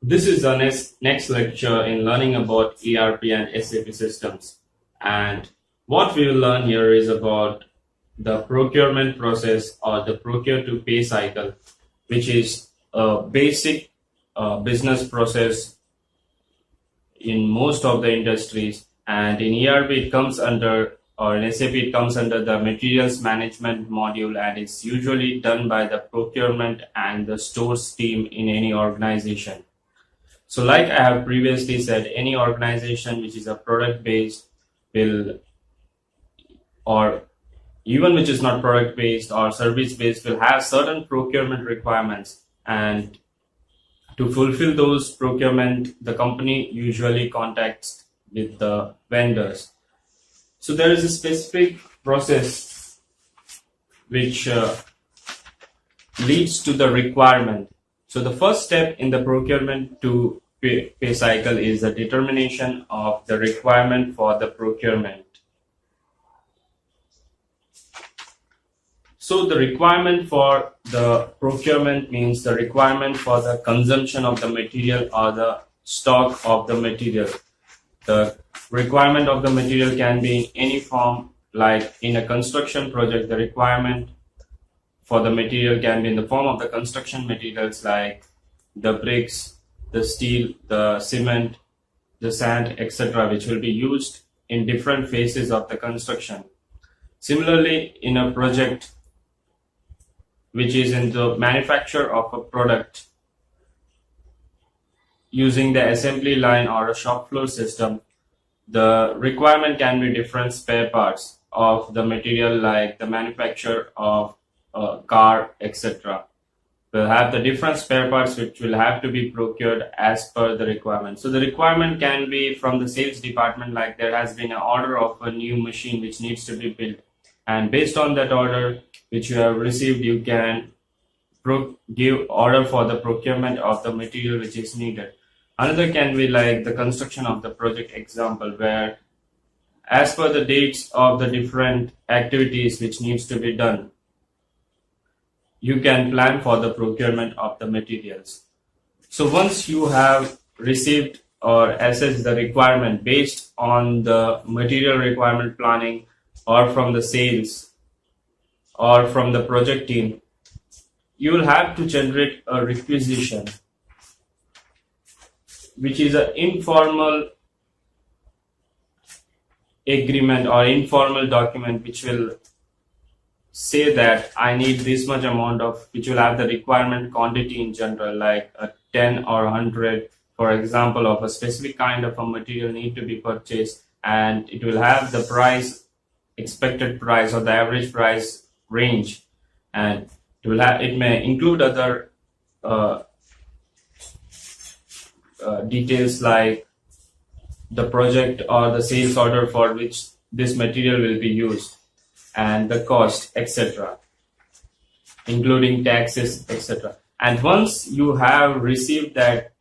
This is our next lecture in learning about ERP and SAP systems. And what we will learn here is about the procurement process or the procure to pay cycle, which is a basic business process in most of the industries. And in ERP it comes under, or in SAP it comes under the Materials Management Module, and it's usually done by the Procurement and the Stores team in any organization. So like I have previously said, any organization which is a product based will, or even which is not product based or service based, will have certain procurement requirements, and to fulfill those procurement, the company usually contacts with the vendors. So there is a specific process which leads to the requirement. So the first step in the procurement to pay cycle is the determination of the requirement for the procurement. So the requirement for the procurement means the requirement for the consumption of the material or the stock of the material. The requirement of the material can be in any form, like in a construction project, the requirement for the material can be in the form of the construction materials like the bricks, the steel, the cement, the sand, etc., which will be used in different phases of the construction. Similarly, in a project which is in the manufacture of a product using the assembly line or a shop floor system, the requirement can be different spare parts of the material, like the manufacture of a car, etc. We'll have the different spare parts which will have to be procured as per the requirement. So the requirement can be from the sales department, like there has been an order of a new machine which needs to be built, and based on that order which you have received, you can give order for the procurement of the material which is needed. Another can be like the construction of the project example, where as per the dates of the different activities which needs to be done, you can plan for the procurement of the materials. So once you have received or assessed the requirement based on the material requirement planning, or from the sales, or from the project team, you will have to generate a requisition, which is an informal agreement or informal document which will say that I need this much amount of, which will have the requirement quantity in general, like a 10 or 100, for example, of a specific kind of a material need to be purchased, and it will have the price, expected price or the average price range, and it may include other details like the project or the sales order for which this material will be used, and the cost, etc., including taxes, etc. And once you have received that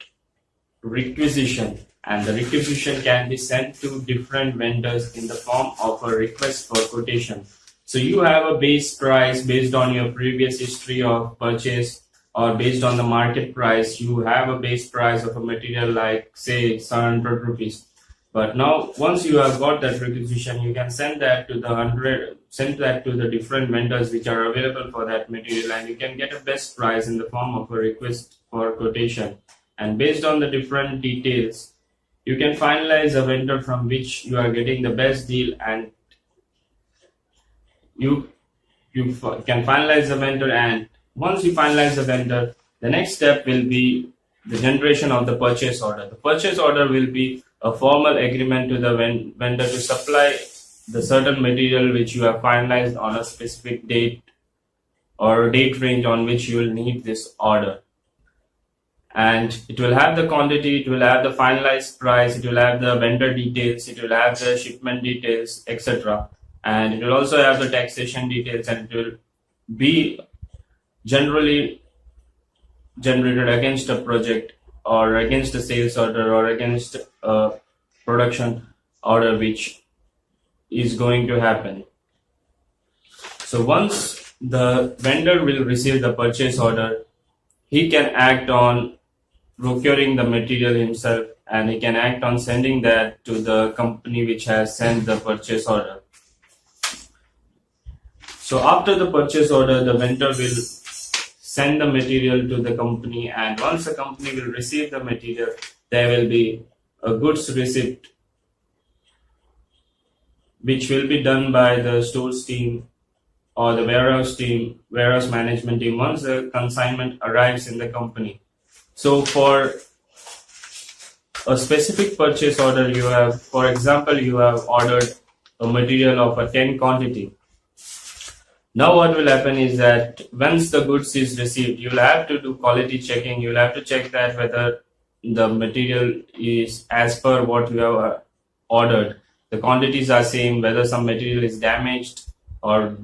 requisition, and the requisition can be sent to different vendors in the form of a request for quotation. So you have a base price based on your previous history of purchase, or based on the market price. You have a base price of a material like, say, 700 rupees. But now once you have got that requisition, you can send that to the different vendors which are available for that material, and you can get a best price in the form of a request for quotation. And based on the different details, you can finalize a vendor from which you are getting the best deal, and you can finalize the vendor. And once you finalize the vendor, the next step will be the generation of the purchase order. The purchase order will be a formal agreement to the vendor to supply the certain material which you have finalized on a specific date or date range on which you will need this order. And it will have the quantity, it will have the finalized price, it will have the vendor details, it will have the shipment details, etc. And it will also have the taxation details, and it will be generally generated against a project, or against a sales order, or against a production order which is going to happen. So once the vendor will receive the purchase order, he can act on procuring the material himself, and he can act on sending that to the company which has sent the purchase order. So after the purchase order, the vendor will send the material to the company, and once the company will receive the material, there will be a goods receipt which will be done by the stores team or the warehouse management team once the consignment arrives in the company. So for a specific purchase order, you have, for example, you have ordered a material of a 10 quantity. Now what will happen is that once the goods is received, you'll have to do quality checking. You'll have to check that whether the material is as per what you have ordered. The quantities are same, whether some material is damaged or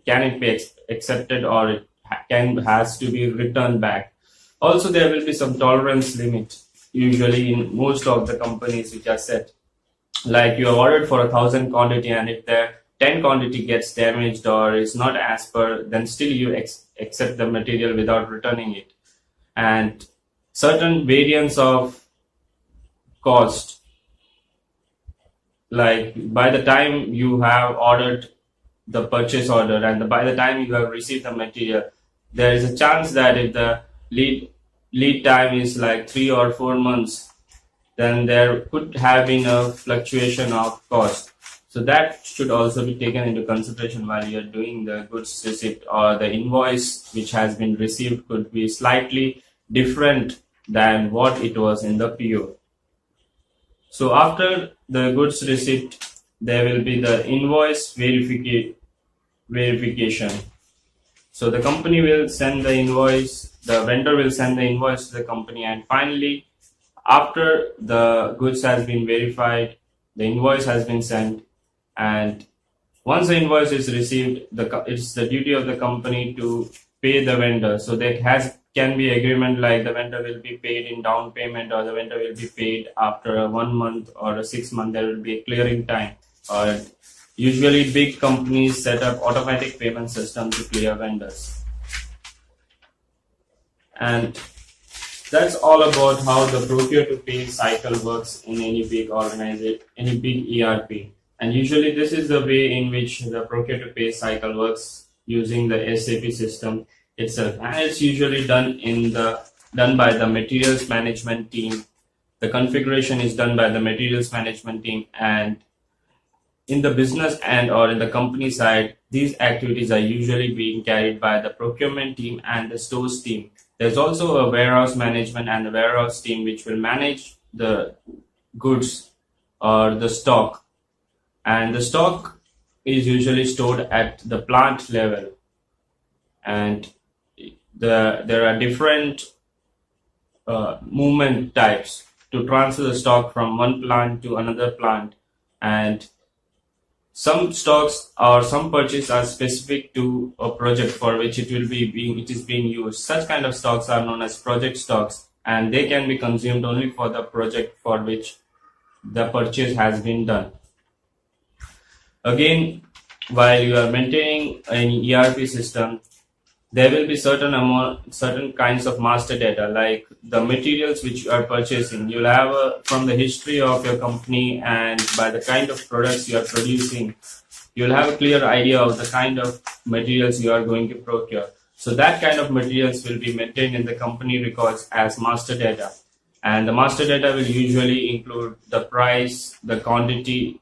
can it be accepted, or it has to be returned back. Also, there will be some tolerance limit usually in most of the companies which are set. Like you have ordered for 1,000 quantity, and if the 10 quantity gets damaged or is not as per, then still you accept the material without returning it. And certain variants of cost, like by the time you have ordered the purchase order and by the time you have received the material, there is a chance that if the lead time is like 3 or 4 months, then there could have been a fluctuation of cost. So that should also be taken into consideration while you are doing the goods receipt, or the invoice which has been received could be slightly different than what it was in the PO. So after the goods receipt, there will be the invoice verification. So the company will send the invoice, the vendor will send the invoice to the company, and finally, after the goods has been verified, the invoice has been sent, and once the invoice is received, it's the duty of the company to pay the vendor. So there can be agreement like the vendor will be paid in down payment, or the vendor will be paid after a 1 month or a 6 month. There will be a clearing time. Or usually big companies set up automatic payment system to clear vendors. And that's all about how the procure to pay cycle works in any big organization, any big ERP. And usually this is the way in which the procure to pay cycle works using the SAP system itself. And it's usually done by the materials management team. The configuration is done by the materials management team, and in the business and or in the company side, these activities are usually being carried by the procurement team and the stores team. There's also a warehouse management and a warehouse team which will manage the goods or the stock. And the stock is usually stored at the plant level. And there are different movement types to transfer the stock from one plant to another plant. And some stocks or some purchases are specific to a project for which it is being used. Such kind of stocks are known as project stocks, and they can be consumed only for the project for which the purchase has been done. Again, while you are maintaining an ERP system, there will be certain kinds of master data, like the materials which you are purchasing. You'll have from the history of your company and by the kind of products you are producing, you'll have a clear idea of the kind of materials you are going to procure. So that kind of materials will be maintained in the company records as master data. And the master data will usually include the price, the quantity,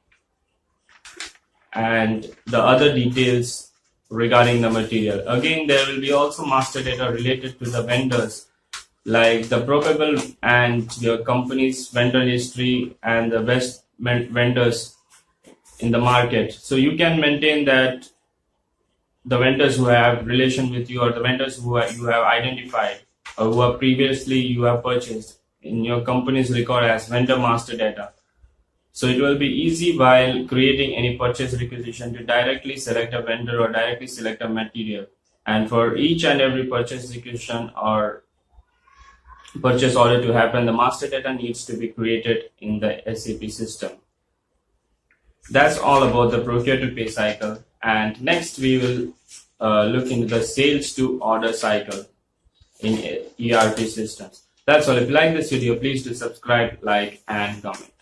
and the other details regarding the material. Again, there will be also master data related to the vendors, like the probable and your company's vendor history and the best vendors in the market. So you can maintain that the vendors who have relation with you, or the vendors who you have identified or who are previously you have purchased in your company's record as vendor master data. So it will be easy while creating any purchase requisition to directly select a vendor or directly select a material. And for each and every purchase requisition or purchase order to happen, the master data needs to be created in the SAP system. That's all about the procure to pay cycle. And next we will look into the sales to order cycle in ERP systems. That's all. If you like this video, please do subscribe, like, and comment.